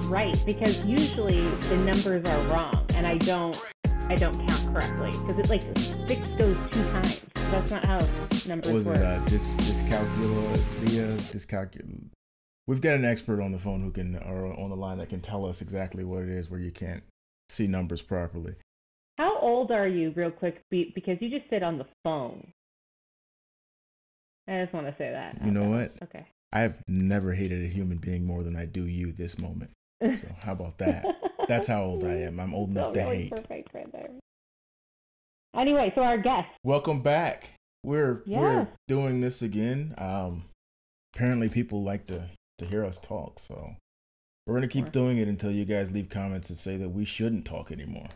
right, because usually the numbers are wrong, and I don't count correctly because it's like 6 goes 2 times. That's not how numbers Was work. Dyscalculia? We've got an expert on the phone or on the line that can tell us exactly what it is where you can't see numbers properly. How old are you, real quick, because you just said on the phone? I just want to say that. You know what? Okay. I've never hated a human being more than I do you this moment. So how about that? That's how old I am. I'm old enough to hate. Perfect right there. Anyway, so our guest. Welcome back. We're doing this again. Apparently people like to hear us talk, so we're going to keep doing it until you guys leave comments and say that we shouldn't talk anymore.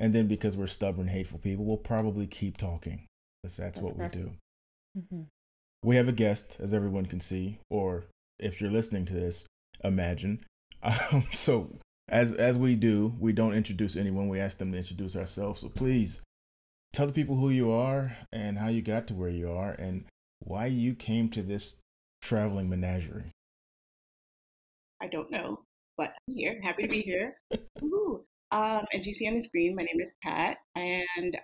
And then because we're stubborn, hateful people, we'll probably keep talking because that's what we do. Mm-hmm. We have a guest, as everyone can see, or if you're listening to this, imagine. So as we do, we don't introduce anyone. We ask them to introduce ourselves. So please tell the people who you are and how you got to where you are and why you came to this traveling menagerie. I don't know, but I'm here. Happy to be here. As you see on the screen, my name is Pat, and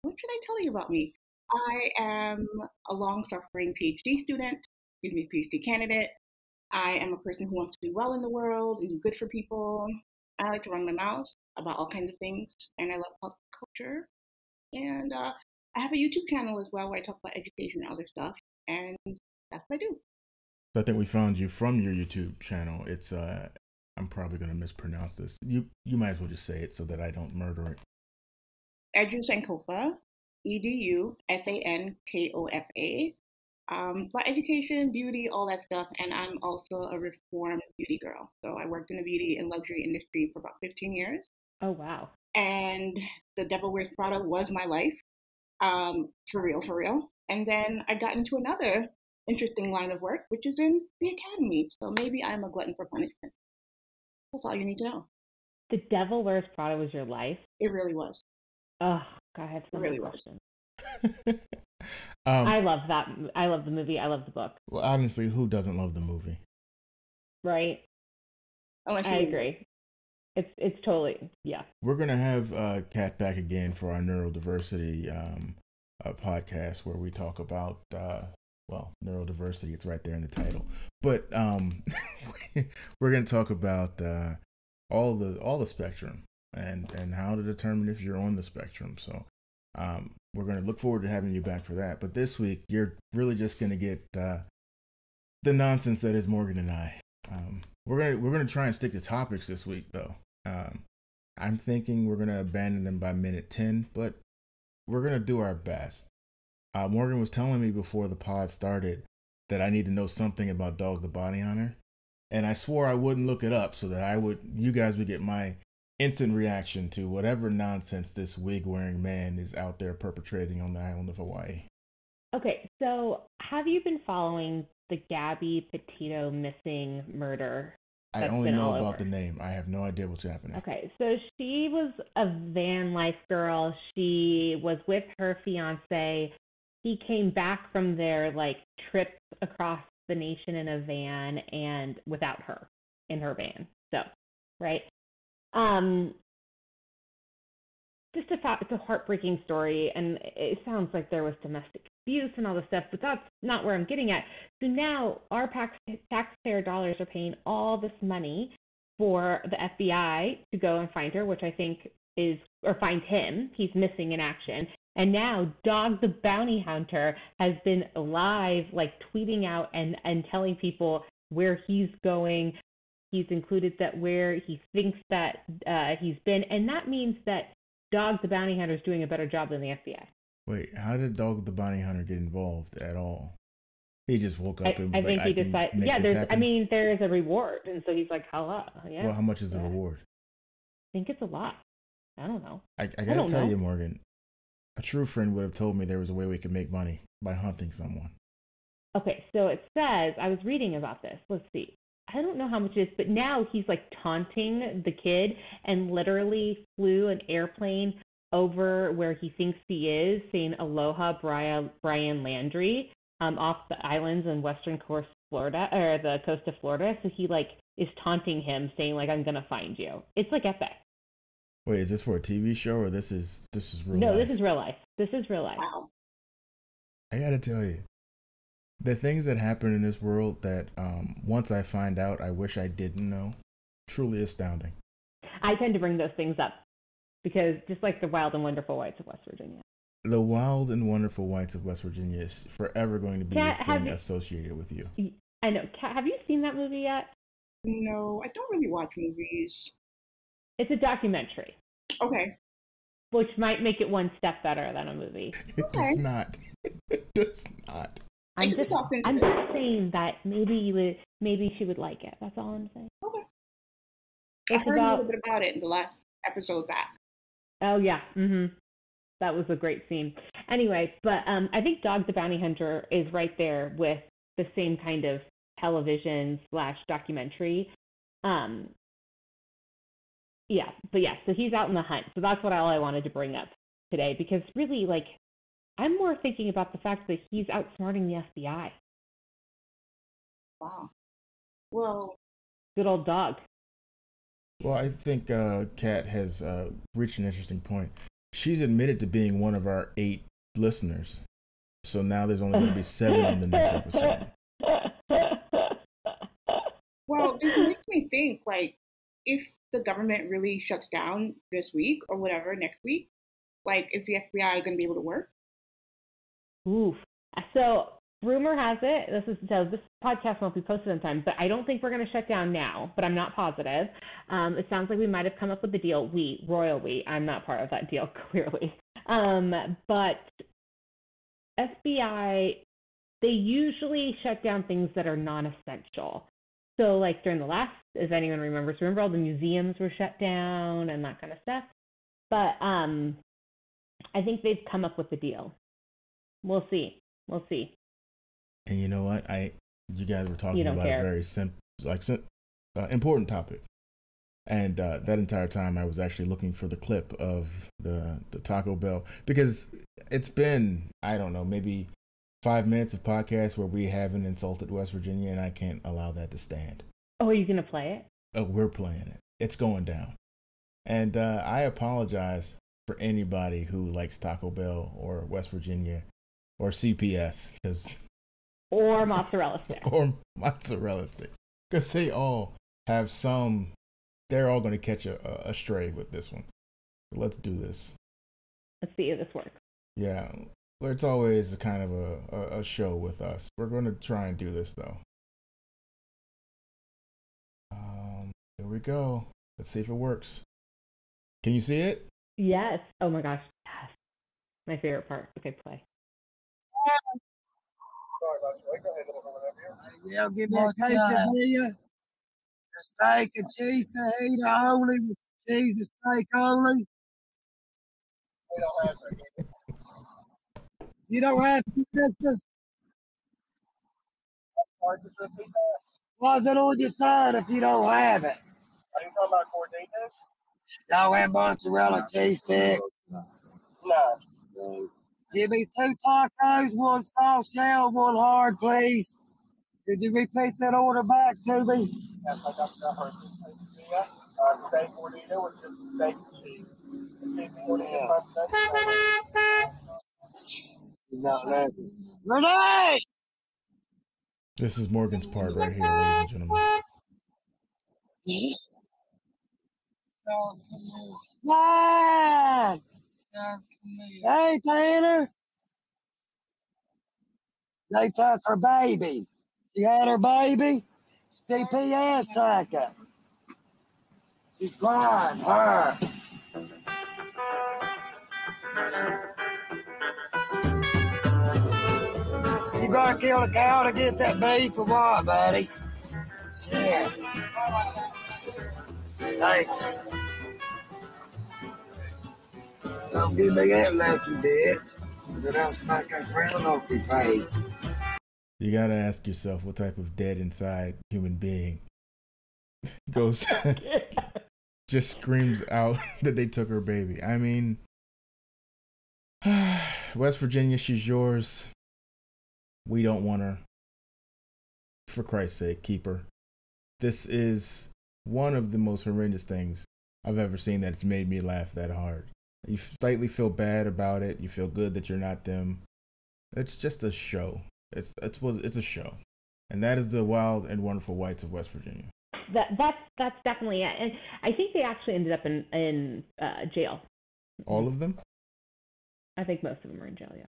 what should I tell you about me? I am a long-suffering PhD candidate. I am a person who wants to do well in the world and do good for people. I like to run my mouth about all kinds of things, and I love pop culture. And I have a YouTube channel as well where I talk about education and other stuff, and that's what I do. I think we found you from your YouTube channel. It's I'm probably going to mispronounce this. You might as well just say it so that I don't murder it. Edu Sankofa, Edu Sankofa. About education, beauty, all that stuff, and I'm also a reformed beauty girl. So I worked in the beauty and luxury industry for about 15 years. Oh wow! And The Devil Wears Prada was my life, for real. And then I got into another interesting line of work, which is in the academy. So maybe I'm a glutton for punishment. That's all you need to know. The Devil Wears Prada was your life? It really was. Oh, God, I have so many questions. I love that. I love the movie. I love the book. Well, honestly, who doesn't love the movie? Right. I agree. It's totally, yeah. We're going to have Kat back again for our neurodiversity podcast where we talk about, neurodiversity. It's right there in the title. But we're going to talk about all the spectrum and how to determine if you're on the spectrum. So we're going to look forward to having you back for that. But this week, you're really just going to get the nonsense that is Morgan and I. We're going to try and stick to topics this week, though. I'm thinking we're going to abandon them by minute 10, but we're going to do our best. Morgan was telling me before the pod started that I need to know something about Dog the Bounty Hunter, and I swore I wouldn't look it up so that you guys would get my instant reaction to whatever nonsense this wig-wearing man is out there perpetrating on the island of Hawaii. Okay, so have you been following the Gabby Petito missing murder? I only know about the name. I have no idea what's happening. Okay, so she was a van life girl. She was with her fiance. He came back from their trip across the nation in a van and without her in her van. So, right. It's a heartbreaking story, and it sounds like there was domestic abuse and all this stuff, but that's not where I'm getting at. So now our taxpayer dollars are paying all this money for the FBI to go and find her, which I think find him. He's missing in action. And now Dog the Bounty Hunter has been live, tweeting out and telling people where he's going. He's included that where he thinks that he's been. And that means that Dog the Bounty Hunter is doing a better job than the FBI. Wait, how did Dog the Bounty Hunter get involved at all? He just woke up and was I think he decided. Yeah, there's a reward, and so he's like, hello. Yeah. Well, how much is the reward? I think it's a lot. I don't know. I gotta tell you, Morgan, a true friend would have told me there was a way we could make money by hunting someone. Okay, so it says, I was reading about this. Let's see. I don't know how much it is, but now he's taunting the kid and literally flew an airplane over where he thinks he is, saying aloha Brian Landry, off the islands in western coast Florida, or the coast of Florida. So he is taunting him, saying like, "I'm gonna find you." It's like epic. Wait, is this for a TV show or this is real No, life? this is real life. This is real life. Wow. I gotta tell you, the things that happen in this world that once I find out, I wish I didn't know. Truly astounding. I tend to bring those things up because just like the wild and wonderful whites of West Virginia. The wild and wonderful whites of West Virginia is forever going to be a thing associated with you. I know. Kat, have you seen that movie yet? No, I don't really watch movies. It's a documentary. Okay. Which might make it one step better than a movie. It does not. It does not. I'm just saying that maybe she would like it. That's all I'm saying. Okay. It's I heard a little bit about it in the last episode back. Oh yeah. That was a great scene. Anyway, but I think Dog the Bounty Hunter is right there with the same kind of television / documentary. Yeah, but yeah, so he's out in the hunt. So that's all I wanted to bring up today, because really, like, I'm more thinking about the fact that he's outsmarting the FBI. Wow. Well, good old Dog. Well, I think Kat has reached an interesting point. She's admitted to being one of our 8 listeners. So now there's only going to be 7 in the next episode. Well, this makes me think, like, if the government really shuts down this week or whatever next week, like, is the FBI going to be able to work? Oof. So rumor has it, this podcast won't be posted in time, but I don't think we're going to shut down now, but I'm not positive. It sounds like we might have come up with a deal. Royal we. I'm not part of that deal, clearly. But FBI, they usually shut down things that are non-essential. So, like, during the last, if anyone remembers, remember all the museums were shut down and that kind of stuff? But I think they've come up with a deal. We'll see. And you know what? You guys were talking about a very important topic. And that entire time I was actually looking for the clip of the Taco Bell, because it's been, I don't know, maybe 5 minutes of podcast where we haven't insulted West Virginia, and I can't allow that to stand. Oh, are you going to play it? Oh, we're playing it. It's going down. And I apologize for anybody who likes Taco Bell or West Virginia or CPS, or mozzarella sticks. Because they all have they're all going to catch a stray with this one. So let's do this. Let's see if this works. Yeah. It's always a kind of a show with us. We're going to try and do this, though. Here we go. Let's see if it works. Can you see it? Yes. Oh my gosh. Yes. My favorite part. Okay, play. Sorry about you. Go ahead, yeah, give me a quesadilla, steak and cheese fajita only, with cheese and steak only. You don't have business. Why's it on your side if you don't have it? Are you talking about Corditas? Y'all have mozzarella cheese sticks? No. Give me 2 tacos, 1 soft shell, 1 hard, please. Could you repeat that order back to me? Yes, I got that right. Steak Corditas with just steak and cheese. He's not laughing. Renee! This is Morgan's part right here, ladies and gentlemen. Slide! Hey, Tanner! They took her baby. She had her baby. CPS took it. She's crying, her. You gotta kill a cow to get that beef or what, buddy? Shit. Thank you. Don't give me that lucky bitch, but I'll smack that frown off your face. You gotta ask yourself what type of dead inside human being goes just screams out that they took her baby. I mean, West Virginia, she's yours. We don't want her. For Christ's sake, keep her. this is one of the most horrendous things I've ever seen that's made me laugh that hard. You slightly feel bad about it. You feel good that you're not them. It's just a show. It's a show, and that is the Wild and Wonderful Whites of West Virginia. That's definitely it. And I think they actually ended up in jail. All of them? I think most of them are in jail. Yeah.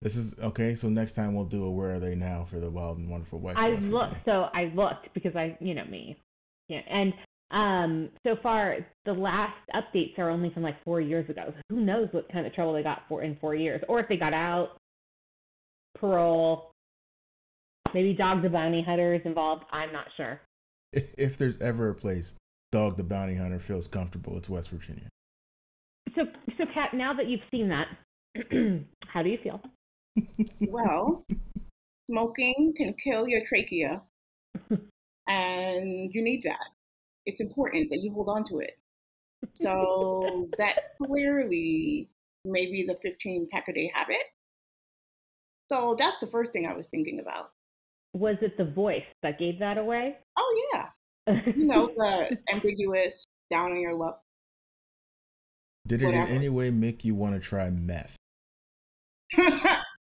This is okay. So next time we'll do a Where Are They Now for the Wild and Wonderful Whites. I looked because me. Yeah, and so far the last updates are only from like 4 years ago. So who knows what kind of trouble they got in 4 years, or if they got out, parole, maybe Dog the Bounty Hunter is involved. I'm not sure. If there's ever a place Dog the Bounty Hunter feels comfortable, it's West Virginia. So Kat, now that you've seen that, how do you feel? Well, smoking can kill your trachea, and you need that. It's important that you hold on to it. So that clearly may be the 15-pack-a-day habit. So that's the first thing I was thinking about. Was it the voice that gave that away? Oh, yeah. The ambiguous, down on your luck. Did it in any way make you want to try meth?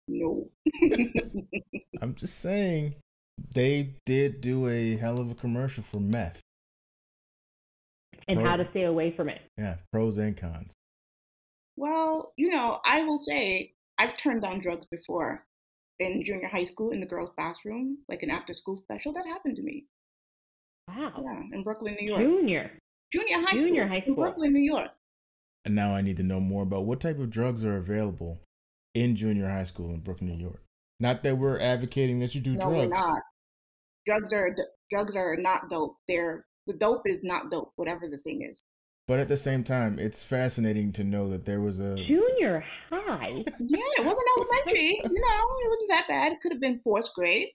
No. I'm just saying, they did do a hell of a commercial for meth. And how to stay away from it. Yeah, pros and cons. Well, I will say I've turned down drugs before. In junior high school, in the girls' bathroom, like an after-school special, that happened to me. Wow. Yeah, in Brooklyn, New York. Junior high school. In Brooklyn, New York. And now I need to know more about what type of drugs are available in junior high school in Brooklyn, New York. Not that we're advocating that you do drugs. No, we're not. Drugs are not dope. The dope is not dope, whatever the thing is. But at the same time, it's fascinating to know that there was a junior high. Yeah, it wasn't elementary. It wasn't that bad. It could have been 4th grade.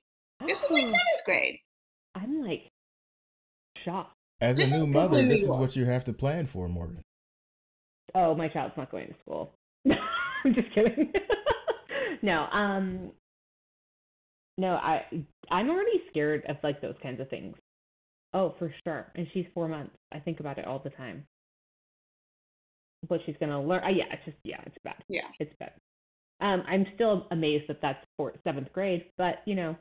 This was like 7th grade. I'm like shocked. As a new mother, this is what you have to plan for, Morgan. Oh, my child's not going to school. I'm just kidding. No, I'm already scared of like those kinds of things. Oh, for sure. And she's 4 months. I think about it all the time. What she's going to learn. It's bad. Yeah. It's bad. I'm still amazed that that's 7th grade, but yeah.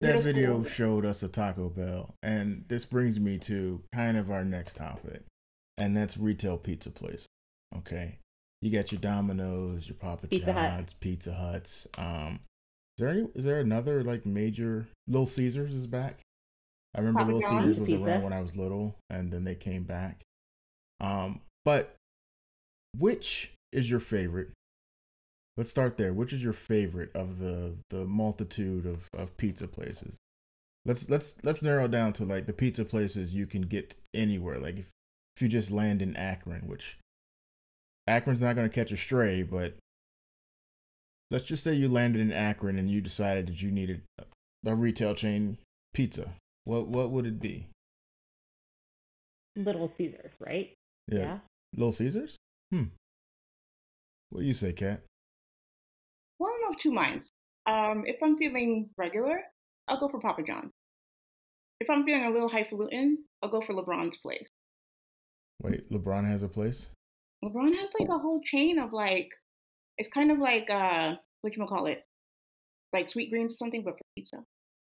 That video showed us a Taco Bell, and this brings me to kind of our next topic, and that's retail pizza place. Okay. You got your Domino's, your Papa John's, Pizza Huts. Is there another like major? Little Caesars is back. I remember Papa Little John's Caesars was pizza. around when I was little, and then they came back. But which is your favorite? Let's start there. Which is your favorite of the multitude of pizza places? Let's narrow it down to like the pizza places you can get anywhere. Like if you just land in Akron, which Akron's not going to catch a stray, but let's just say you landed in Akron and you decided that you needed a retail chain pizza. What would it be? Little Caesars, right? Yeah. Little Caesars? What do you say, Kat? Well, I'm of two minds. If I'm feeling regular, I'll go for Papa John's. If I'm feeling a little highfalutin, I'll go for LeBron's place. Wait, LeBron has a place? LeBron has like a whole chain of like, it's kind of like, whatchamacallit, like Sweet Greens or something, but for pizza.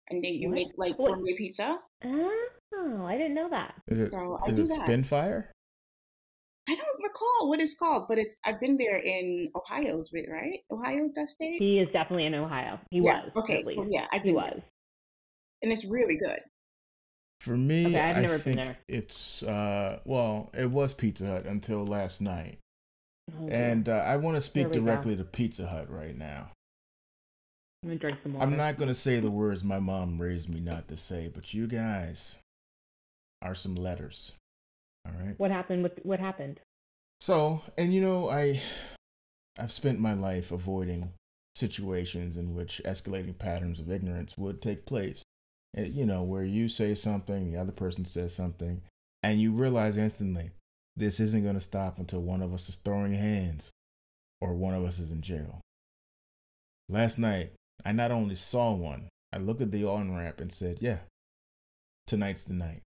And then you make like gourmet pizza. Oh, I didn't know that. Is it Spinfire? I don't recall what it's called, but I've been there in Ohio, right? Ohio, that state? He is definitely in Ohio. He was. Okay, at least. So yeah, I've been there. And it's really good. For me, okay, I've never think been there. It's, it was Pizza Hut until last night. Oh, and I want to speak directly to Pizza Hut right now. I'm going to drink some water. I'm not going to say the words my mom raised me not to say, but you guys are some letters. All right. What happened? What happened? So, and I've spent my life avoiding situations in which escalating patterns of ignorance would take place. Where you say something, the other person says something, and you realize instantly, this isn't going to stop until one of us is throwing hands or one of us is in jail. Last night, I not only saw one, I looked at the on-ramp and said, yeah, tonight's the night.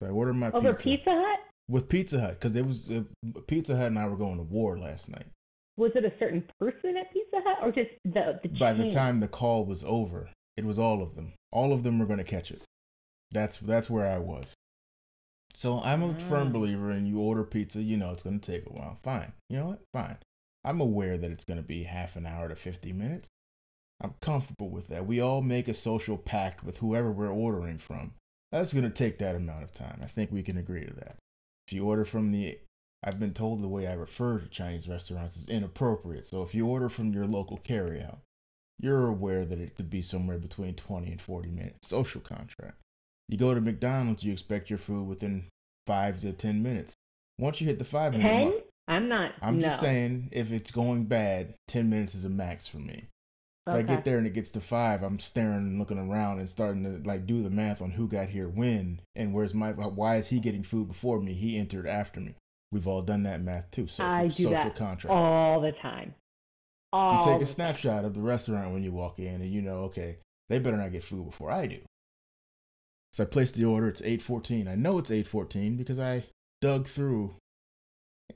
So I ordered my Over Pizza Hut? With Pizza Hut, because it was Pizza Hut and I were going to war last night. Was it a certain person at Pizza Hut or just the chain? By the time the call was over, it was all of them. All of them were going to catch it. That's where I was. So I'm a firm believer in you order pizza, you know it's going to take a while. Fine. You know what? Fine. I'm aware that it's going to be half an hour to 50 minutes. I'm comfortable with that. We all make a social pact with whoever we're ordering from. That's going to take that amount of time. I think we can agree to that. If you order from I've been told the way I refer to Chinese restaurants is inappropriate. So if you order from your local carryout, you're aware that it could be somewhere between 20 and 40 minutes. Social contract. You go to McDonald's, you expect your food within 5 to 10 minutes. Once you hit the 5-minute mark, I'm just saying, if it's going bad, 10 minutes is a max for me. If I get there and it gets to 5, I'm staring and looking around and starting to like do the math on who got here when and why is he getting food before me? He entered after me. We've all done that math too. I do that contract. All the time. You take a snapshot of the restaurant when you walk in and you know, okay, they better not get food before I do. So I placed the order. It's 8:14. I know it's 8:14 because I dug through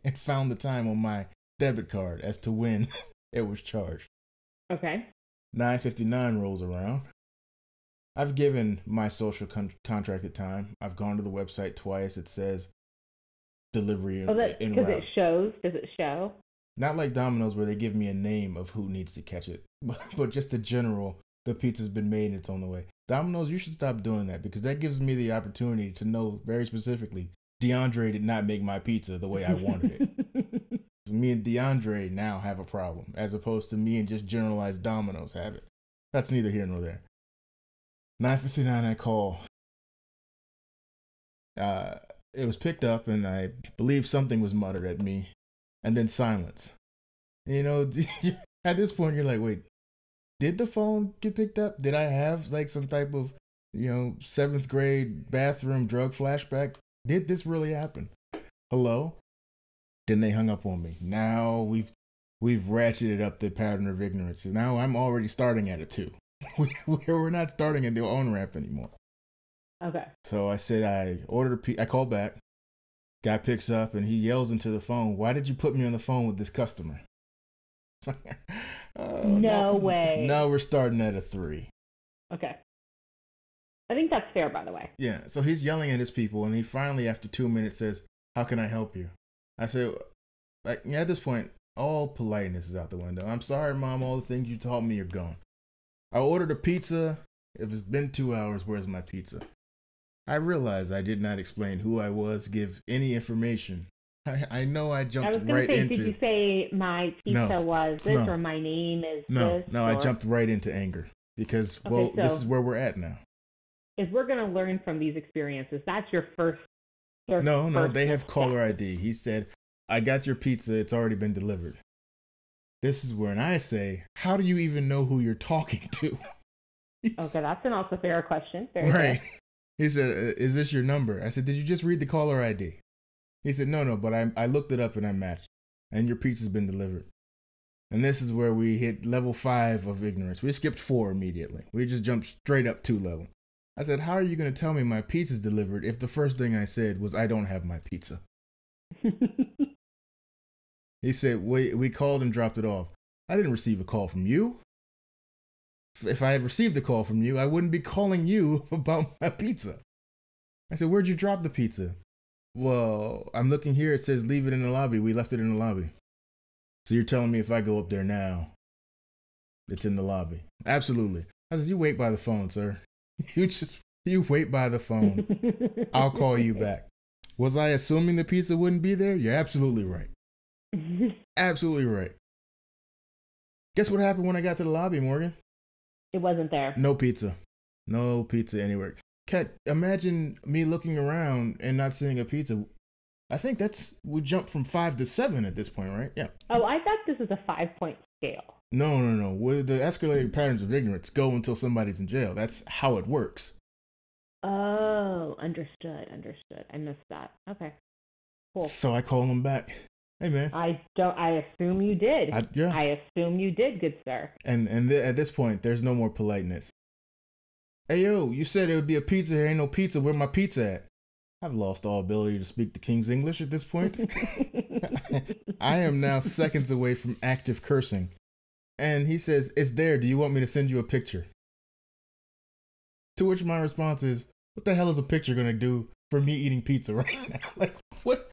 and found the time on my debit card as to when it was charged. Okay. 9:59 rolls around. I've given my social contracted time. I've gone to the website twice. It says delivery in route. Because it shows. Does it show? Not like Domino's where they give me a name of who needs to catch it, but just the general, the pizza's been made and it's on the way. Domino's, you should stop doing that because that gives me the opportunity to know very specifically DeAndre did not make my pizza the way I wanted it. Me and DeAndre now have a problem as opposed to me and just generalized Domino's have it. That's neither here nor there. 9:59 I call. It was picked up and I believe something was muttered at me and then silence. You know, at this point you're like, wait, did the phone get picked up? Did I have like some type of, 7th grade bathroom drug flashback? Did this really happen? Hello? Then they hung up on me. Now we've ratcheted up the pattern of ignorance. And now I'm already starting at a 2. We're not starting at the on-ramp anymore. Okay. So I said I ordered I called back. Guy picks up and he yells into the phone, "Why did you put me on the phone with this customer?" No way. Now we're starting at a 3. Okay. I think that's fair, by the way. Yeah. So he's yelling at his people and he finally, after 2 minutes, says, "How can I help you?" I said, at this point, all politeness is out the window. "I'm sorry, Mom. All the things you taught me are gone. I ordered a pizza. If it's been 2 hours, where's my pizza?" I realized I did not explain who I was, give any information. I know I jumped right into... Did you say my pizza was this or my name is this? No, I jumped right into anger because, this is where we're at now. If we're going to learn from these experiences, that's your first... No, they have caller ID. He said, "I got your pizza. It's already been delivered." This is when I say, how do you even know who you're talking to? Okay, that's an also fair question. Very right. fair. He said, "Is this your number?" I said, "Did you just read the caller ID?" He said, No, but I looked it up and I matched. And your pizza's been delivered. And this is where we hit level 5 of ignorance. We skipped 4 immediately. We just jumped straight up 2 level. I said, "How are you going to tell me my pizza's delivered if the first thing I said was I don't have my pizza?" He said, we called and dropped it off. I didn't receive a call from you. If I had received a call from you, I wouldn't be calling you about my pizza. I said, "Where'd you drop the pizza?" "Well, I'm looking here. It says leave it in the lobby. We left it in the lobby." "So you're telling me if I go up there now, it's in the lobby?" "Absolutely." I said, "You wait by the phone, sir. You wait by the phone. I'll call you back." Was I assuming the pizza wouldn't be there? You're absolutely right. Absolutely right. Guess what happened when I got to the lobby, Morgan? It wasn't there. No pizza. No pizza anywhere. Kat, imagine me looking around and not seeing a pizza. I think we jumped from 5 to 7 at this point, right? Yeah. Oh, I thought this was a 5-point scale. No. With the escalating patterns of ignorance go until somebody's in jail. That's how it works. Oh, understood. I missed that. Okay. Cool. So I call him back. "Hey, man." I assume you did. Yeah. I assume you did, good sir. And at this point, there's no more politeness. Hey, yo, you said there would be a pizza here. Ain't no pizza. Where my pizza at? I've lost all ability to speak the King's English at this point. I am now seconds away from active cursing. And he says, it's there. Do you want me to send you a picture? To which my response is, what the hell is a picture going to do for me eating pizza right now? Like, what?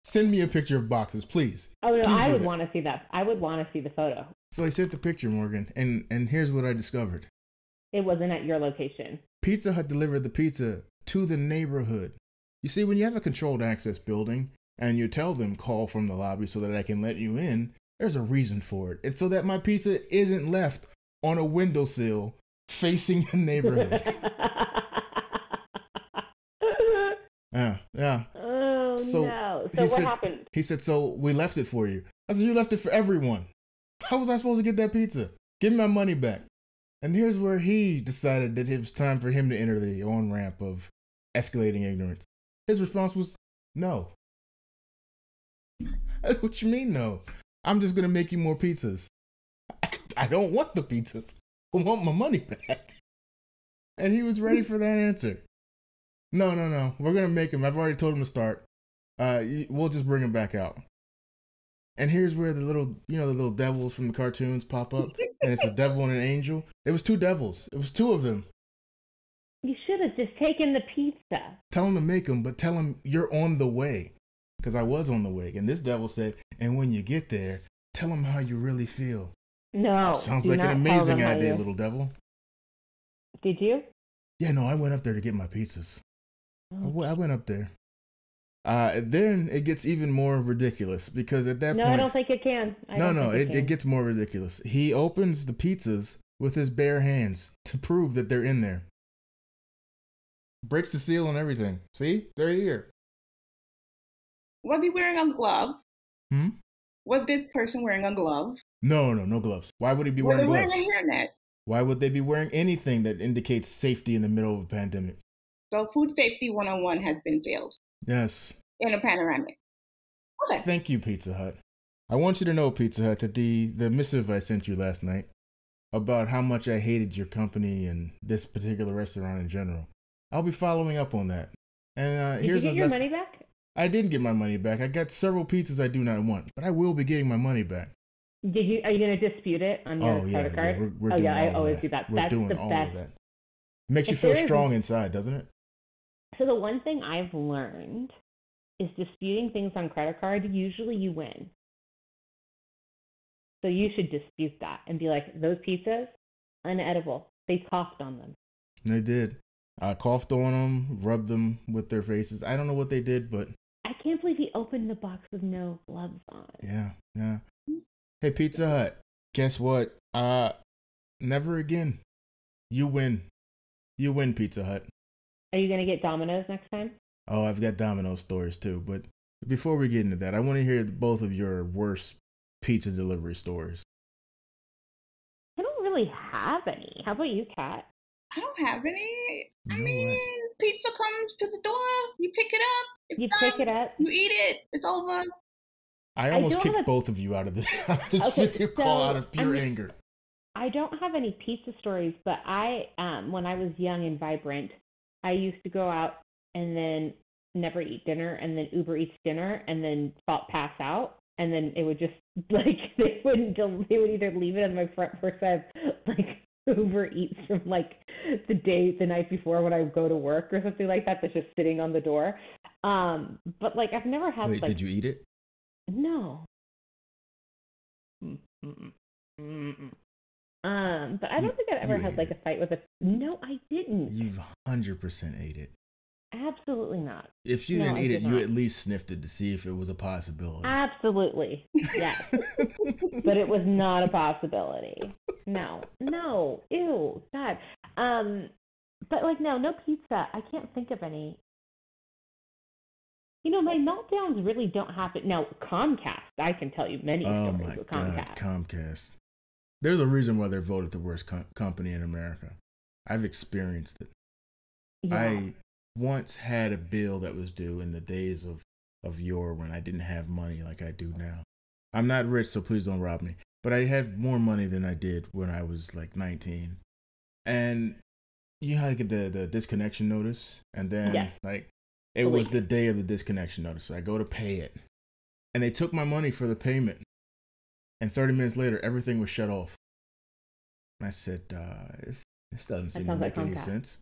Send me a picture of boxes, please. Oh, no, Please I would that. want to see that. I would want to see the photo. So I sent the picture, Morgan, and here's what I discovered. It wasn't at your location. Pizza Hut delivered the pizza to the neighborhood. You see, when you have a controlled access building and you tell them call from the lobby so that I can let you in, there's a reason for it. It's so that my pizza isn't left on a windowsill facing the neighborhood. Yeah. Oh, So no. So what happened? He said, so we left it for you. I said, you left it for everyone. How was I supposed to get that pizza? Give me my money back. And here's where he decided that it was time for him to enter the on-ramp of escalating ignorance. His response was, no. What you mean, no? I'm just going to make you more pizzas. I don't want the pizzas. I want my money back. And he was ready for that answer. No. We're going to make him. I've already told him to start. We'll just bring him back out. And here's where the little devils from the cartoons pop up. And it's a devil and an angel. It was two devils. It was two of them. You should have just taken the pizza. Tell him to make them, but tell him you're on the way. Because I was on the way. And this devil said, and when you get there, tell him how you really feel. No. Sounds like an amazing idea, little devil. Did you? Yeah, no, I went up there to get my pizzas. Oh. I went up there. Then it gets even more ridiculous because at that point... No, I don't think it can. It gets more ridiculous. He opens the pizzas with his bare hands to prove that they're in there. Breaks the seal and everything. See? They're here. Was he wearing a glove? Hmm? Was this person wearing a glove? No gloves. Why would he be wearing gloves? Wearing a hairnet. Why would they be wearing anything that indicates safety in the middle of a pandemic? So food safety 101 has been failed. Yes. In a panoramic. Okay. Thank you, Pizza Hut. I want you to know, Pizza Hut, that the missive I sent you last night about how much I hated your company and this particular restaurant in general, I'll be following up on that. And Did you get your money back? I didn't get my money back. I got several pizzas I do not want, but I will be getting my money back. Are you going to dispute it on your credit card? Yeah, we're doing I all always that. do that. We're That's doing the all best. of that. Makes you feel strong inside, doesn't it? So the one thing I've learned is disputing things on credit card, usually you win. So you should dispute that and be like, those pizzas, unedible. They coughed on them. They did. I coughed on them, rubbed them with their faces. I don't know what they did, but... I can't believe he opened the box with no gloves on. Yeah. Hey, Pizza Hut, guess what? Never again. You win. You win, Pizza Hut. Are you going to get Domino's next time? Oh, I've got Domino's stories too. But before we get into that, I want to hear both of your worst pizza delivery stories. I don't really have any. How about you, Kat? I don't have any. You know what? Pizza comes to the door. You pick it up. You pick it up. You eat it. It's over. I almost kicked both of you out of this video call out of pure anger. I don't have any pizza stories, but I, when I was young and vibrant, I used to go out and then never eat dinner, and then Uber Eats dinner, and then pass out, and then it would just like they would either leave it on my front porch, like Uber Eats from like the night before when I would go to work or something like that, that's just sitting on the door. But like I've never had. Wait, did you eat it? No. But I don't think I've ever had like a fight with a. No, I didn't. You've 100% ate it. Absolutely not. If you didn't eat it, you at least sniffed it to see if it was a possibility. Absolutely, yes. But it was not a possibility. No, ew, God. But like no pizza. I can't think of any. You know, my meltdowns really don't happen. Now, Comcast, I can tell you many stories with Comcast. Comcast. There's a reason why they're voted the worst company in America. I've experienced it. Yeah. I once had a bill that was due in the days of yore when I didn't have money like I do now. I'm not rich, so please don't rob me. But I had more money than I did when I was like 19. And you know how you get the disconnection notice, and then Yes. like it was the day of the disconnection notice. So I go to pay it, and they took my money for the payment, and 30 minutes later, everything was shut off. And I said, this doesn't seem to make any sense.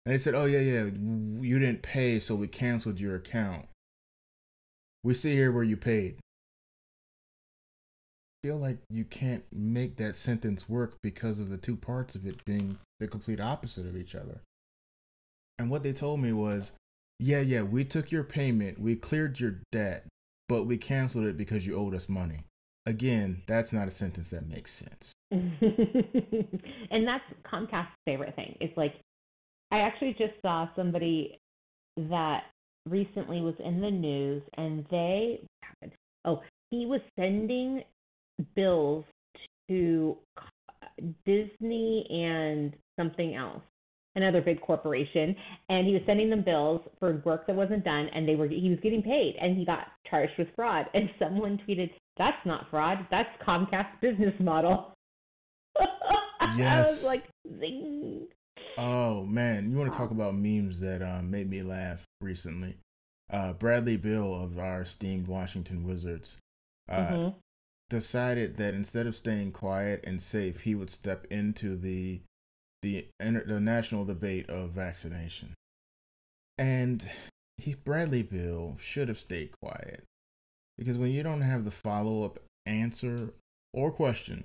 And they said, oh yeah, you didn't pay, so we canceled your account. We see here where you paid. I feel like you can't make that sentence work because of the two parts of it being the complete opposite of each other. And what they told me was, yeah, we took your payment, we cleared your debt, but we canceled it because you owed us money. Again, that's not a sentence that makes sense. And that's Comcast's favorite thing. It's like, I actually just saw somebody that recently was in the news, and he was sending bills to Disney and something else, another big corporation, and he was sending them bills for work that wasn't done, and he was getting paid, and he got charged with fraud. And someone tweeted, "That's not fraud. That's Comcast's business model." Yes. I was like, zing. Oh man, you want to talk about memes that made me laugh recently? Bradley Beal of our esteemed Washington Wizards decided that instead of staying quiet and safe, he would step into the national debate of vaccination. And Bradley Beal should have stayed quiet, because when you don't have the follow-up answer or question,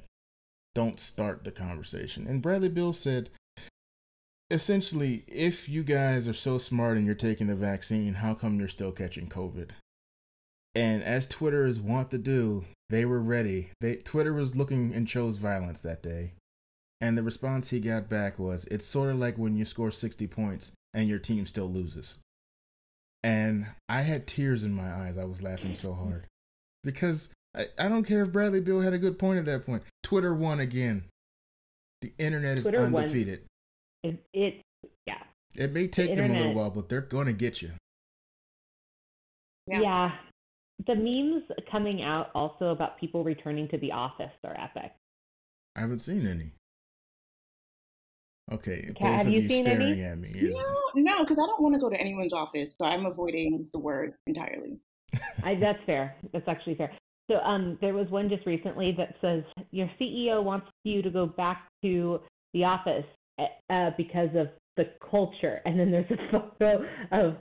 don't start the conversation. And Bradley Beal said, essentially, if you guys are so smart and you're taking the vaccine, how come you're still catching COVID? And as Twitters want to do, they were ready. Twitter was looking and chose violence that day. And the response he got back was, it's sort of like when you score 60 points and your team still loses. And I had tears in my eyes. I was laughing so hard. Because I don't care if Bradley Beal had a good point at that point. Twitter won again. The internet is undefeated. It may take them a little while, but they're going to get you. Yeah. The memes coming out also about people returning to the office are epic. I haven't seen any. Okay, Kat, both of you staring at me. No, because I don't want to go to anyone's office, so I'm avoiding the word entirely. That's fair. That's actually fair. So there was one just recently that says, your CEO wants you to go back to the office because of the culture. And then there's a photo of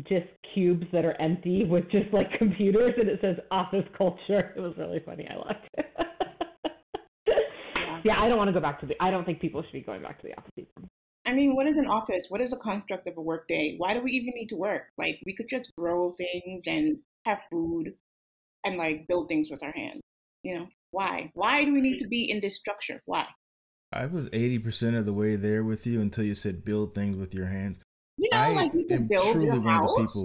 just cubes that are empty with just like computers, and it says office culture. It was really funny. I liked it. Yeah, I don't want to go back I don't think people should be going back to the office either. I mean, what is an office? What is the construct of a work day? Why do we even need to work? Like, we could just grow things and have food and like build things with our hands. You know, why? Why do we need to be in this structure? Why? I was 80% of the way there with you until you said build things with your hands. You know, like you can build your house.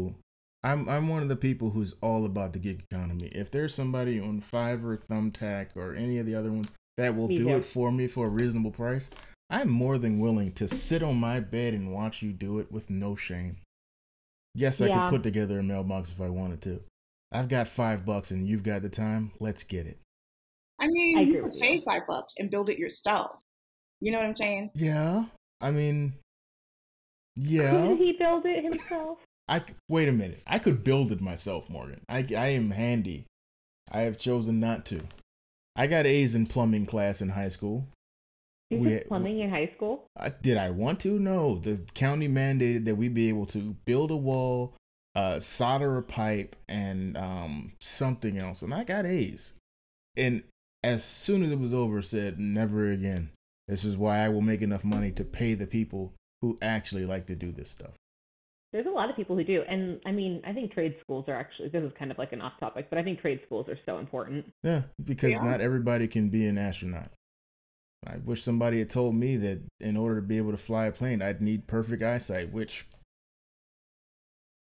I'm one of the people who's all about the gig economy. If there's somebody on Fiverr, Thumbtack, or any of the other ones that will do it for me for a reasonable price, I'm more than willing to sit on my bed and watch you do it with no shame. Yes, I could put together a mailbox if I wanted to. I've got $5 and you've got the time. Let's get it. I mean, you could save $5 and build it yourself. You know what I'm saying? Yeah. I mean, yeah. Could he build it himself? Wait a minute. I could build it myself, Morgan. I am handy. I have chosen not to. I got A's in plumbing class in high school. You did plumbing in high school? Did I want to? No. The county mandated that we be able to build a wall, solder a pipe, and something else. And I got A's. And as soon as it was over, said, never again. This is why I will make enough money to pay the people who actually like to do this stuff. There's a lot of people who do. And I mean, I think trade schools are actually, this is kind of like an off topic, but I think trade schools are so important. Yeah, because not everybody can be an astronaut. I wish somebody had told me that in order to be able to fly a plane, I'd need perfect eyesight, which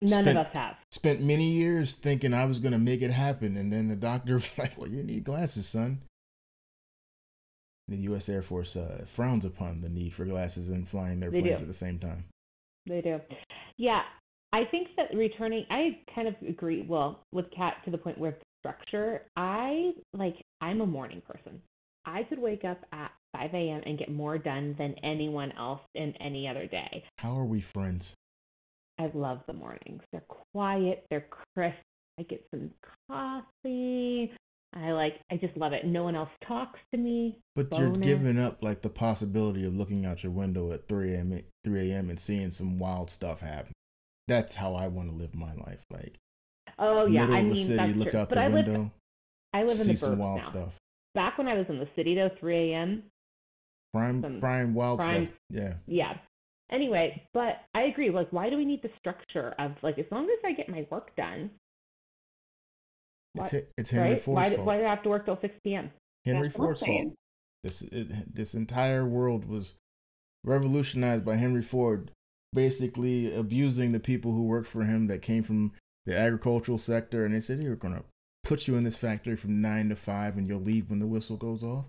none of us have. Spent many years thinking I was going to make it happen. And then the doctor was like, well, you need glasses, son. The U.S. Air Force frowns upon the need for glasses and flying their planes at the same time. They do. Yeah, I think that returning, I kind of agree, with Kat to the point where structure, I'm a morning person. I could wake up at 5 a.m. and get more done than anyone else in any other day. How are we friends? I love the mornings. They're quiet, they're crisp. I get some coffee. I just love it. No one else talks to me. But you're giving up like the possibility of looking out your window at 3 a.m. and seeing some wild stuff happen. That's how I want to live my life. Like, oh yeah, middle of the city, look out the window. I live in the see some burbs wild now. stuff. Back when I was in the city though, 3 a.m. Prime wild stuff. Yeah. Yeah. Anyway, but I agree. Like, why do we need the structure of like, as long as I get my work done? It's Henry Ford's fault. Why do I have to work till 6 p.m.? Henry Ford's fault. This entire world was revolutionized by Henry Ford, basically abusing the people who worked for him that came from the agricultural sector, and they said, "We're going to put you in this factory from 9 to 5 and you'll leave when the whistle goes off."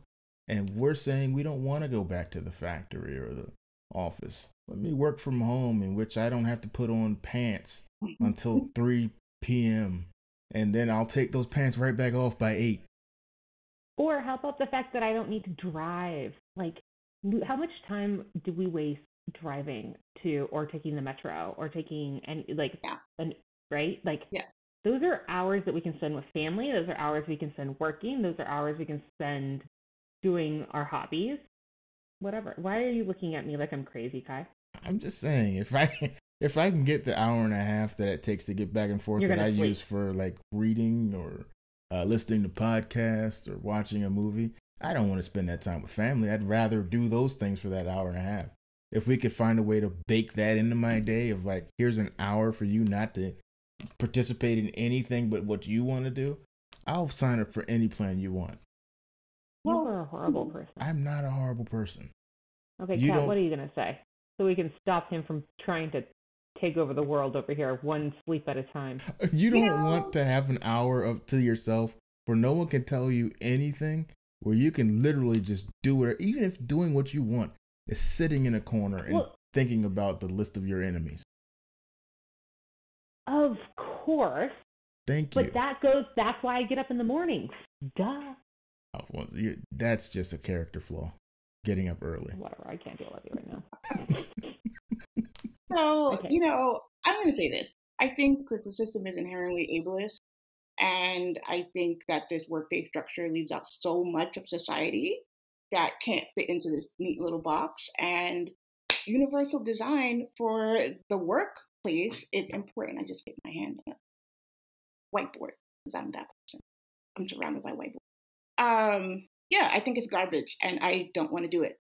And we're saying we don't want to go back to the factory or the office. Let me work from home, in which I don't have to put on pants until 3 p.m. And then I'll take those pants right back off by 8. Or how about the fact that I don't need to drive? Like, how much time do we waste driving to, or taking the metro, or taking right? Like, those are hours that we can spend with family. Those are hours we can spend working. Those are hours we can spend doing our hobbies. Whatever. Why are you looking at me like I'm crazy, Kai? I'm just saying, if I can get the hour and a half that it takes to get back and forth that I use for like reading or listening to podcasts or watching a movie, I don't want to spend that time with family. I'd rather do those things for that hour and a half. If we could find a way to bake that into my day of like, here's an hour for you not to participate in anything but what you want to do, I'll sign up for any plan you want. You're a horrible person. I'm not a horrible person. Okay, Kat, what are you going to say? So we can stop him from trying to take over the world over here, one sleep at a time. You don't want to have an hour up to yourself where no one can tell you anything, where you can literally just do whatever, even if doing what you want is sitting in a corner and thinking about the list of your enemies. Of course. Thank you. But that's why I get up in the mornings. Duh. Oh, well, that's just a character flaw. Getting up early. Whatever. I can't deal with you right now. So, I'm going to say this. I think that the system is inherently ableist. And I think that this workday structure leaves out so much of society that can't fit into this neat little box. And universal design for the workplace is important. I just hit my hand on a whiteboard because I'm that person. I'm surrounded by whiteboards. I think it's garbage and I don't want to do it.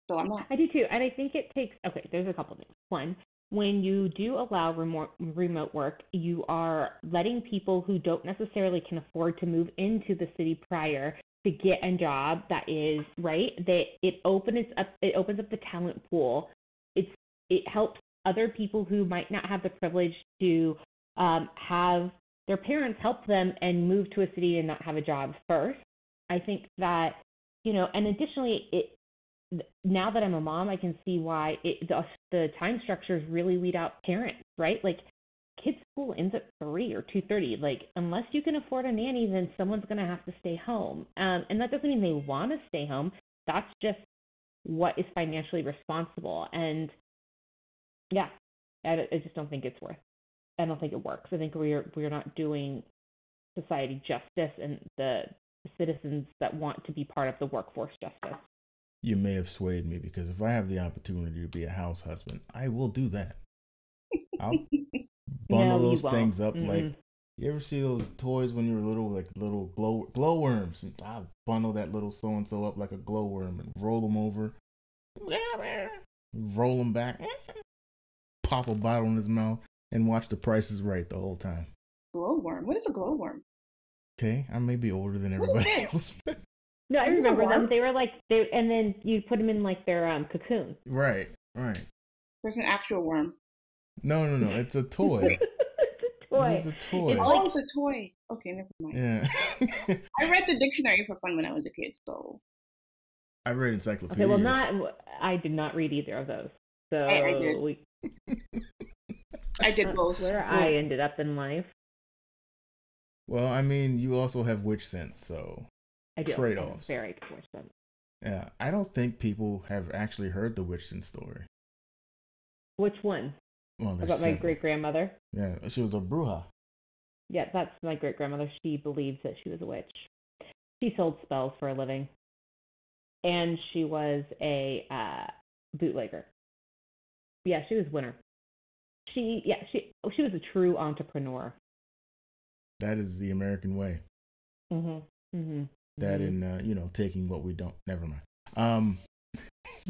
So I'm not. I do too. And I think it takes, there's a couple things. One, when you do allow remote work, you are letting people who don't necessarily can afford to move into the city prior to get a job that is right. It opens up the talent pool. It helps other people who might not have the privilege to have their parents help them and move to a city and not have a job first. I think that, and additionally, now that I'm a mom, I can see why the time structures really weed out parents, right? Like, kids' school ends at 3 or 2:30. Like, unless you can afford a nanny, then someone's going to have to stay home. And that doesn't mean they want to stay home. That's just what is financially responsible. And yeah, I just don't think it's I don't think it works. I think we're not doing society justice and the citizens that want to be part of the workforce justice. You may have swayed me, because if I have the opportunity to be a house husband, I will do that. I'll bundle those things up. Mm-hmm. Like, you ever see those toys when you were little, like little glow worms? I'll bundle that little so-and-so up like a glow worm and roll them over, roll them back, pop a bottle in his mouth, and watch The Price is Right the whole time. Glowworm? What is a glowworm? Okay, I may be older than everybody else. No, I remember them. They were like, and then you put them in like their cocoon. Right. There's an actual worm. No. It's a toy. It's a toy. It's a toy. It's a toy. Okay, never mind. Yeah. I read the dictionary for fun when I was a kid, so. I read encyclopedias. Okay, well, I did not read either of those. So I did. I did both. Where I ended up in life. Well, I mean, you also have witch sense, so I do. trade-offs. Very good witch sense. Yeah, I don't think people have actually heard the Witchton story. Which one? Well, there's About my several. great-grandmother? Yeah, she was a bruja. Yeah, that's my great-grandmother. She believes that she was a witch. She sold spells for a living. And she was a bootlegger. Yeah, she was a winner. She was a true entrepreneur. That is the American way. That and taking what we don't. Never mind.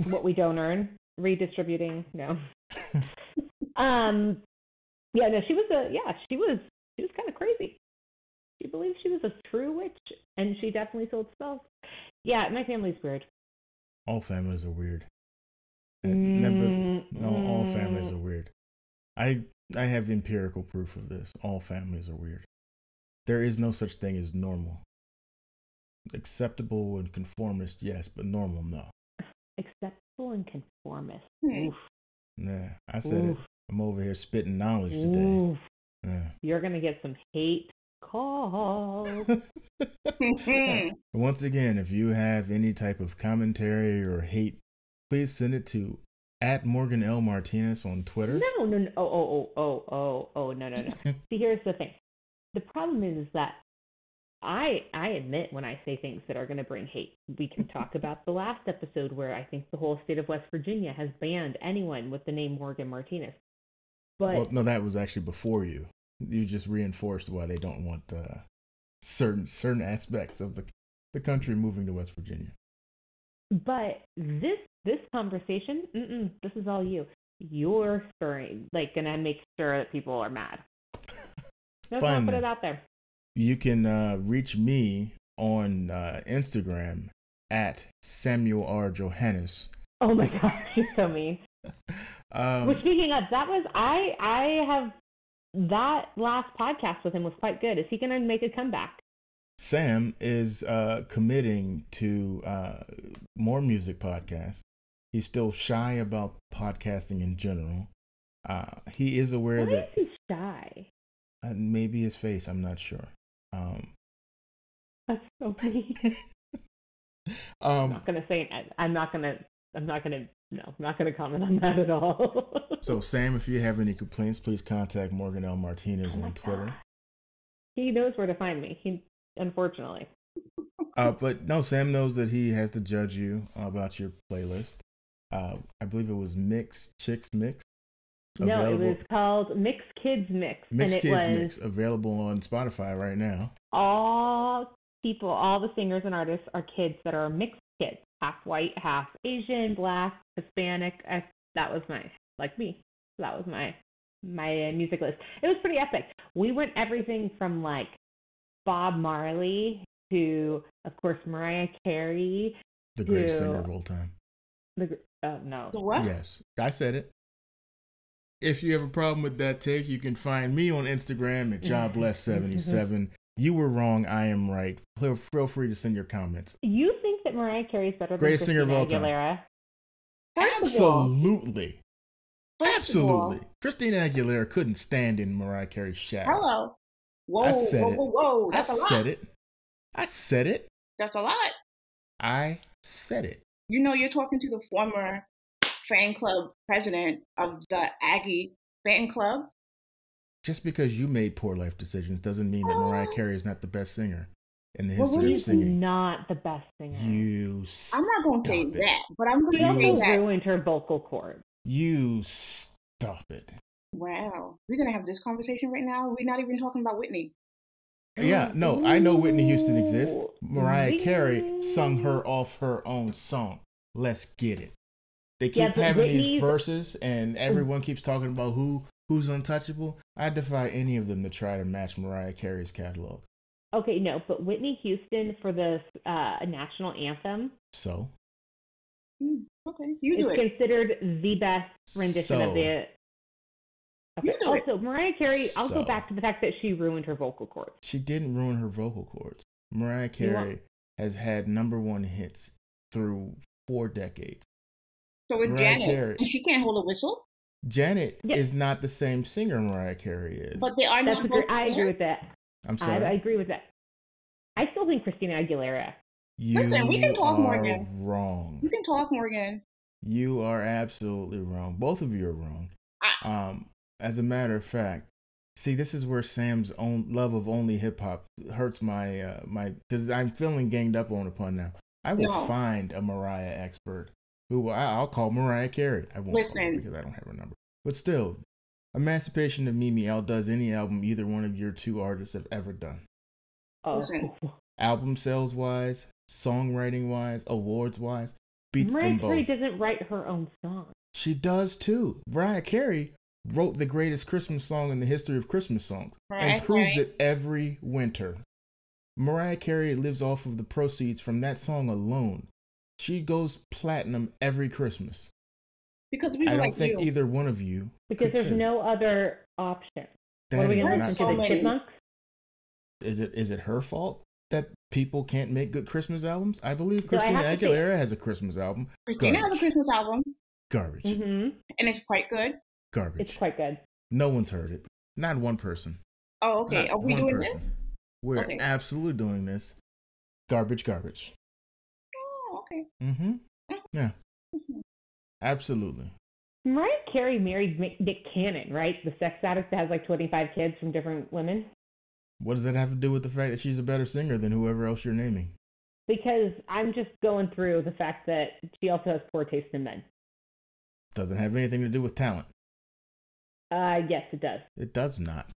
What we don't earn, redistributing. No. Yeah, no, she was kind of crazy. She believed she was a true witch, and she definitely sold spells. Yeah, my family's weird. All families are weird. All families are weird. I have empirical proof of this. All families are weird. There is no such thing as normal. Acceptable and conformist, yes, but normal, no. Acceptable and conformist. Oof. Yeah, I said it. I'm over here spitting knowledge today. Oof. Yeah. You're gonna get some hate calls. Once again, if you have any type of commentary or hate, please send it to @MorganL Martinez on Twitter. No. No. See, here's the thing. The problem is that I admit when I say things that are going to bring hate. We can talk about the last episode where I think the whole state of West Virginia has banned anyone with the name Morgan Martinez. But well, no, that was actually before you. You just reinforced why they don't want certain aspects of the country moving to West Virginia. But this conversation, this is all you. You're going to make sure that people are mad. Just want to put it out there. You can reach me on Instagram @Samuel R. Johannes. Oh my gosh, you're so mean. Well, speaking of, I have that last podcast with him was quite good. Is he going to make a comeback? Sam is committing to more music podcasts. He's still shy about podcasting in general. He is aware that is he shy? Maybe his face. I'm not sure. That's so mean. I'm not gonna say. I'm not gonna comment on that at all. So Sam, if you have any complaints, please contact Morgan L. Martinez on Twitter. God. He knows where to find me. Unfortunately. But no, Sam knows that he has to judge you about your playlist. I believe it was Chicks Mix. No, it was called Mix Kids Mix. Mix, available on Spotify right now. All the singers and artists are kids that are mixed kids. Half white, half Asian, black, Hispanic. That was me. That was my music list. It was pretty epic. We went everything from like Bob Marley to, of course, Mariah Carey. The greatest singer of all time. No. The what? Yes, I said it. If you have a problem with that take, you can find me on Instagram at JobLess77. You were wrong. I am right. Feel free to send your comments. You think that Mariah Carey is better Greatest than Christina Aguilera? Absolutely. Absolutely. Christina Aguilera couldn't stand in Mariah Carey's shadow. Hello. Whoa. That's a lot. I said it. That's a lot. I said it. You know, you're talking to the former fan club president of the Aggie fan club. Just because you made poor life decisions doesn't mean that Mariah Carey is not the best singer in the history of singing. Not the best singer. I'm not going to say that, but I'm going to say that. Ruined her vocal cords. You stop it. Wow. We're going to have this conversation right now? We're not even talking about Whitney. Yeah, no, I know Whitney Houston exists. Mariah Carey sung her off her own song. Let's get it. They keep having these verses, and everyone keeps talking about who's untouchable. I defy any of them to try to match Mariah Carey's catalog. Okay, no, but Whitney Houston for the national anthem. So? Okay, you do it. It's considered the best rendition of the... Okay. You do it. Also, Mariah Carey, I'll go back to the fact that she ruined her vocal cords. She didn't ruin her vocal cords. Mariah Carey has had #1 hits through 4 decades. So with Janet, and she can't hold a whistle? Janet is not the same singer Mariah Carey is. But they are not. I agree with that. I'm sorry. I agree with that. I still think Christina Aguilera Listen, we can You talk, are Morgan. wrong. You can talk, Morgan. You are absolutely wrong. Both of you are wrong. As a matter of fact, see, this is where Sam's own love of only hip hop hurts my because I'm feeling ganged up on upon now. I will find a Mariah expert who I'll call Mariah Carey. I won't call her because I don't have her number. But still, Emancipation of Mimi outdoes any album either one of your two artists have ever done. Listen. Album sales wise, songwriting wise, awards wise, beats them both. Mariah Carey doesn't write her own songs. She does too. Mariah Carey wrote the greatest Christmas song in the history of Christmas songs and proves it every winter. Mariah Carey lives off of the proceeds from that song alone. She goes platinum every Christmas. Because people I don't like think you. either one of you. Because there's no other option. That what are we is going to not listen to? The true. Chipmunks? Is it her fault that people can't make good Christmas albums? I believe Christina Aguilera has a Christmas album. Christina has a Christmas album. Garbage. Mm-hmm. And it's quite good. Garbage. It's quite good. No one's heard it. Not one person. Oh, okay. Not are we doing person. this? We're absolutely doing this. Garbage. Oh, okay. Mm-hmm. Yeah. Absolutely. Mariah Carey married Nick Cannon, right? The sex addict that has like 25 kids from different women. What does that have to do with the fact that she's a better singer than whoever else you're naming? Because I'm just going through the fact that she also has poor taste in men. Doesn't have anything to do with talent. Yes, it does. It does not.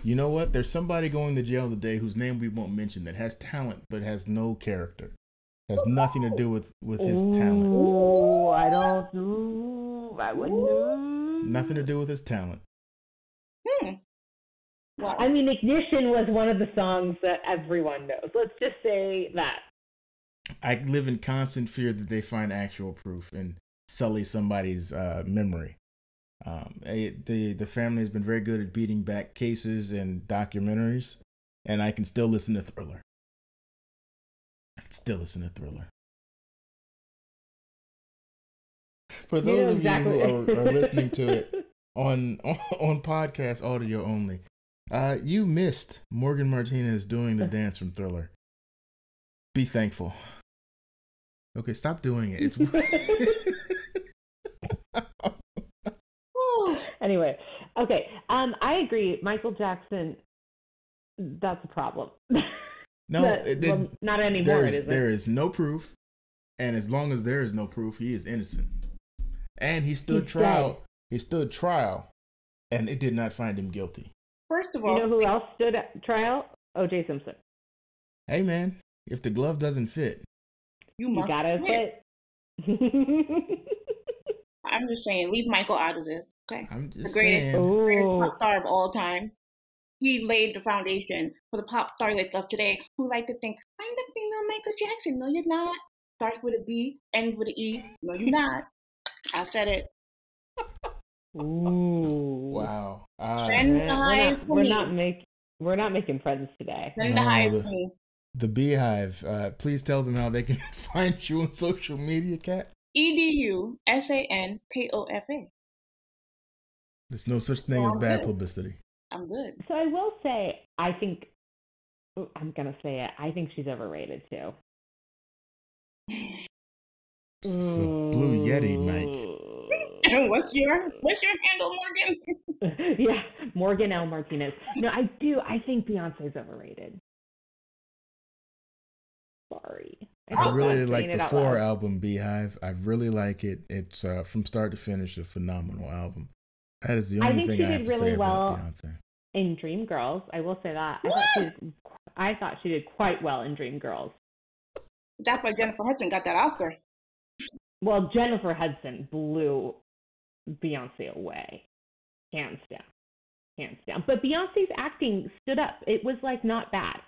You know what? There's somebody going to jail today whose name we won't mention that has talent but has no character. Has nothing to do with his talent. Oh, I wouldn't do. Nothing to do with his talent. Wow. I mean, Ignition was one of the songs that everyone knows. Let's just say that. I live in constant fear that they find actual proof and sully somebody's memory. The family has been very good at beating back cases and documentaries, and I can still listen to Thriller. For those of you who are listening to it on podcast audio only, you missed Morgan Martinez doing the dance from Thriller. Be thankful. Okay, stop doing it. It's Anyway, okay. I agree. Michael Jackson, that's a problem. No, not anymore. There is no proof, and as long as there is no proof, he is innocent. And he stood trial. Dead. He stood trial, and it did not find him guilty. First of all, you know who else stood at trial? O.J. Simpson. Hey man, if the glove doesn't fit, you gotta quit. I'm just saying, leave Michael out of this. Okay, I'm just the greatest pop star of all time. He laid the foundation for the pop starlets of today who like to think, I'm the female Michael Jackson. No, you're not. Starts with a B, ends with an E. No, you're not. I said it. Ooh. Wow. We're not making friends today. Send the hive to me. The Beehive. Please tell them how they can find you on social media, Kat. EDU SANKOFA. There's no such thing as bad publicity. I'm good. So I will say, I'm gonna say it. I think she's overrated too. It's a Blue Yeti, Mike. What's your handle, Morgan? Yeah, Morgan L. Martinez. No, I do. I think Beyonce's overrated. Sorry. I really like the 4 album Beehive. I really like it. It's from start to finish a phenomenal album. That is the only thing I have to say about Beyonce. In Dreamgirls, I will say that. I thought she did quite well in Dreamgirls. That's why Jennifer Hudson got that Oscar. Well, Jennifer Hudson blew Beyonce away. Hands down. But Beyonce's acting stood up. It was like not bad.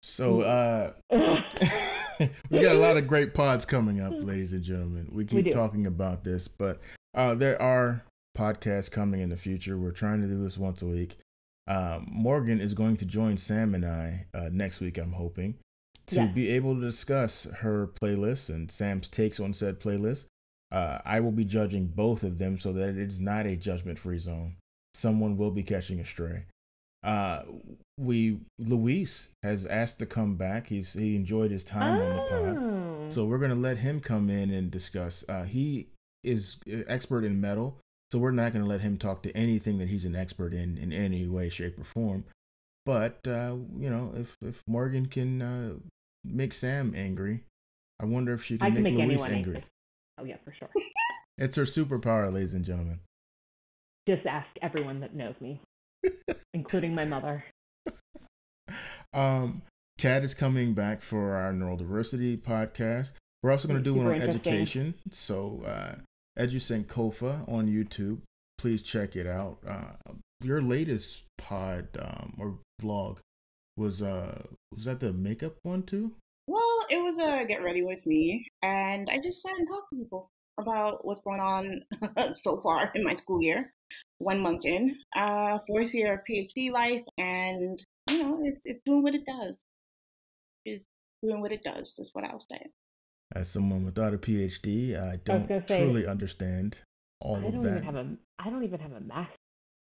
So we got a lot of great pods coming up, ladies and gentlemen. We keep talking about this, but there are podcasts coming in the future. We're trying to do this once a week. Morgan is going to join Sam and I next week, I'm hoping, to be able to discuss her playlist and Sam's takes on said playlist. I will be judging both of them so that it is not a judgment-free zone. Someone will be catching a stray. uh, Luis has asked to come back. He enjoyed his time on the pod, so we're gonna let him come in and discuss. He is expert in metal, so we're not gonna let him talk to anything that he's an expert in any way, shape, or form. But if Morgan can make Sam angry, I wonder if she can make Luis angry. Oh yeah, for sure. It's her superpower, ladies and gentlemen. Just ask everyone that knows me, including my mother. Kat is coming back for our neurodiversity podcast. We're also going to do one on education. So, Edu Sankofa on YouTube. Please check it out. Your latest pod or vlog was that the makeup one too? Well, it was a get ready with me, and I just sat and talked to people about what's going on so far in my school year. 1 month in, fourth year PhD life, and it's doing what it does. It's doing what it does. That's what I'll say. As someone without a PhD, I don't truly understand all of that. I don't even have a master's.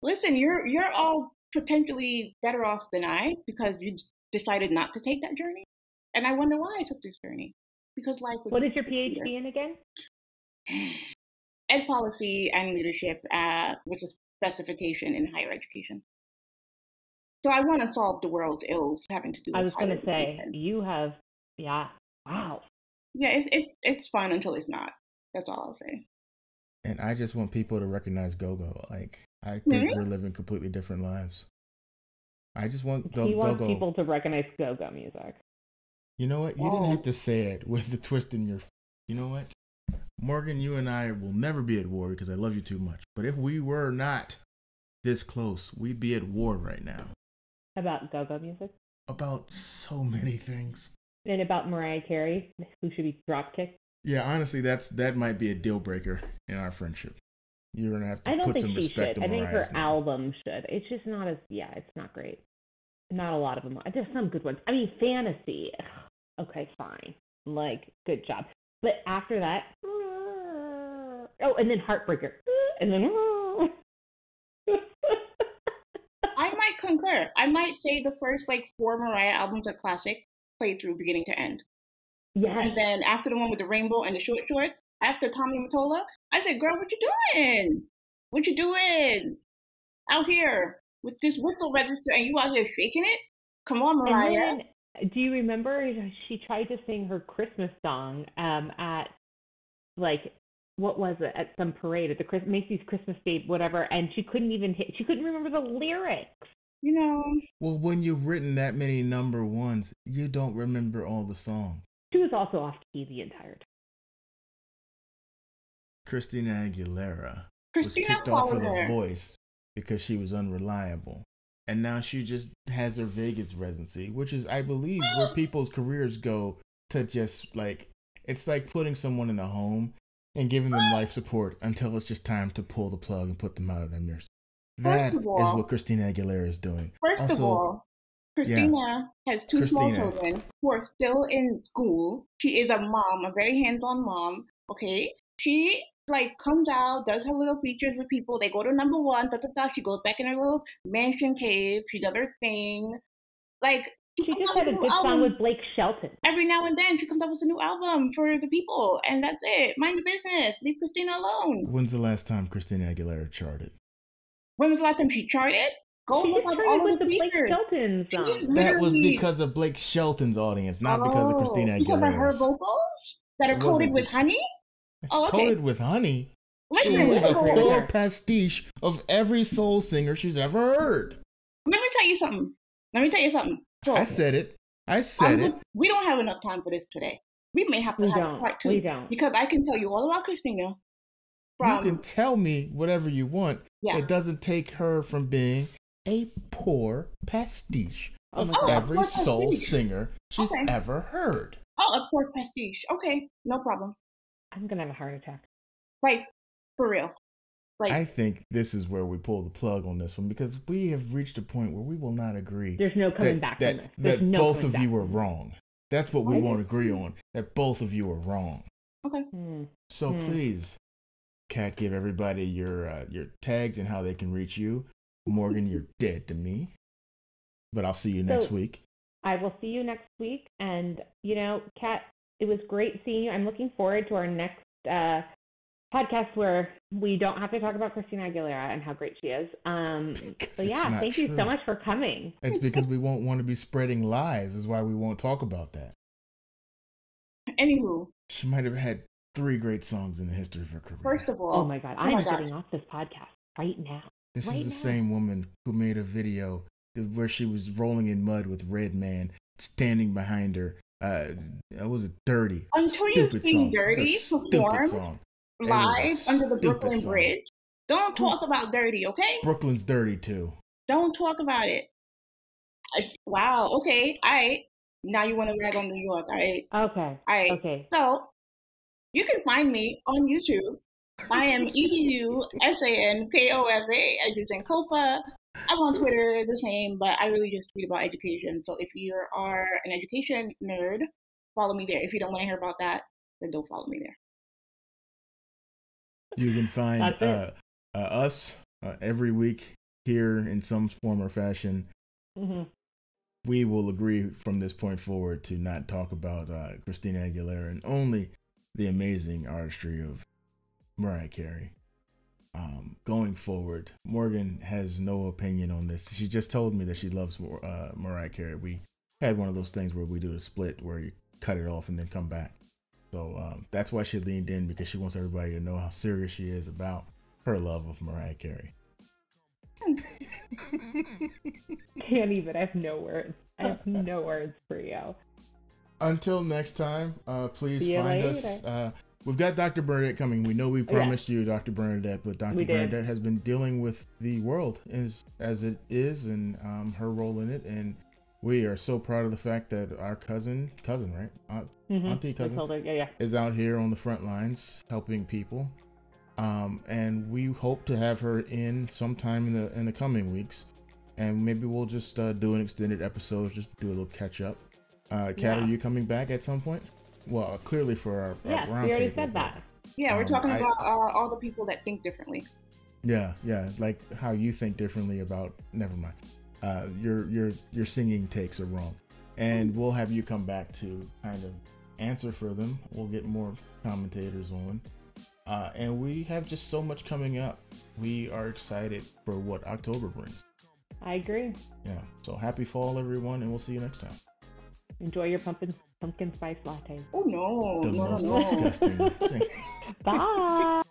Listen, you're all potentially better off than I because you decided not to take that journey, and I wonder why I took this journey. Because life. What is your PhD in again? Ed policy and leadership with a specification in higher education. So I want to solve the world's ills having to do with I was going to say, education. you have, wow. Yeah, it's fun until it's not. That's all I'll say. And I just want people to recognize Go-Go. Like, I think we're living completely different lives. I just want He wants people to recognize Go-Go music. You know what? You didn't have to say it with the twist in your... You know what? Morgan, you and I will never be at war because I love you too much. But if we were not this close, we'd be at war right now. About go-go music? About so many things. And about Mariah Carey, who should be drop-kicked? Yeah, honestly, that might be a deal breaker in our friendship. You're going to have to put some respect on Mariah's name. I think her album should. It's just not it's not great. Not a lot of them. There's some good ones. I mean, Fantasy. Okay, fine. Like, good job. But after that... Oh, and then Heartbreaker. And then... I might concur. I might say the first 4 Mariah albums are classic, played through beginning to end. Yeah. And then after the one with the rainbow and the short shorts, after Tommy Mottola, I said, girl, what you doing? What you doing out here with this whistle register and you out here shaking it? Come on, Mariah. And then, do you remember she tried to sing her Christmas song at what was it, at some parade at the Macy's Christmas Day, whatever, and she couldn't remember the lyrics. Well, when you've written that many number ones, you don't remember all the songs. She was also off key the entire time. Christina Aguilera was kicked off of The Voice because she was unreliable. And now she just has her Vegas residency, which is, I believe, where people's careers go to just, it's like putting someone in a home and giving them life support until it's just time to pull the plug and put them out of their mirrors. That is what Christina Aguilera is doing. First of all, Christina has 2 small children who are still in school. She is a mom, a very hands-on mom, okay? She, comes out, does her little features with people. They go to number 1, she goes back in her little mansion cave. She does her thing. She just had a good song with Blake Shelton. Every now and then, she comes up with a new album for the people, and that's it. Mind your business. Leave Christina alone. When's the last time Christina Aguilera charted? When was the last time she charted? Go look up all of the Blake Shelton song. That was because of Blake Shelton's audience, not because of Christina Aguilera. Because of her vocals that are coated with honey? Oh, okay. Coated with honey? She was a poor pastiche of every soul singer she's ever heard. Let me tell you something. So, I said it. We don't have enough time for this today. We may have to have a part 2. We don't. Because I can tell you all about Christina. You can tell me whatever you want. Yeah. It doesn't take her from being a poor pastiche of every soul singer she's ever heard. Oh, a poor pastiche. Okay, no problem. I'm going to have a heart attack. For real. I think this is where we pull the plug on this one because we have reached a point where we will not agree. There's no coming back from this. That both of you are wrong. That's what we won't agree on. That both of you are wrong. Okay. So please, Kat, give everybody your tags and how they can reach you. Morgan, you're dead to me. But I'll see you next week. I will see you next week. And, Kat, it was great seeing you. I'm looking forward to our next podcast where we don't have to talk about Christina Aguilera and how great she is. But yeah, thank you so much for coming. It's because we won't want to be spreading lies is why we won't talk about that. Anywho. She might have had 3 great songs in the history of her career. First of all. Oh my God. I'm getting off this podcast right now. This is the same woman who made a video where she was rolling in mud with Redman standing behind her. Was it Dirty? Until you see Dirty perform live under the Brooklyn Bridge, don't talk about Dirty, okay? Brooklyn's dirty too. Don't talk about it. Wow, okay. Now you want to rag on New York, all right? Okay. Okay. So, you can find me on YouTube. I am Edu Sankofa, Edu Sankofa. I'm on Twitter the same, but I really just tweet about education. So if you are an education nerd, follow me there. If you don't want to hear about that, then don't follow me there. You can find us every week here in some form or fashion. Mm-hmm. We will agree from this point forward to not talk about Christina Aguilera and only the amazing artistry of Mariah Carey. Going forward, Morgan has no opinion on this. She just told me that she loves Mariah Carey. We had one of those things where we do a split where you cut it off and then come back. So that's why she leaned in, because she wants everybody to know how serious she is about her love of Mariah Carey. Can't even. I have no words. I have no words for you. Until next time, please find us. We've got Dr. Bernadette coming. We know we promised you Dr. Bernadette, but Dr. Bernadette has been dealing with the world as it is and her role in it. And we are so proud of the fact that our cousin, right? Auntie cousin, is out here on the front lines helping people. And we hope to have her in sometime in the coming weeks. And maybe we'll just do an extended episode, just do a little catch up. Kat, are you coming back at some point? Well, clearly for our round we already table, said that. Yeah, we're talking about all the people that think differently. Yeah, like how you think differently about. Never mind. Your singing takes are wrong, and we'll have you come back to kind of answer for them. We'll get more commentators on, and we have just so much coming up. We are excited for what October brings. I agree. Yeah. So happy fall, everyone, and we'll see you next time. Enjoy your pumpkin spice latte. Oh no! The most disgusting thing. Bye.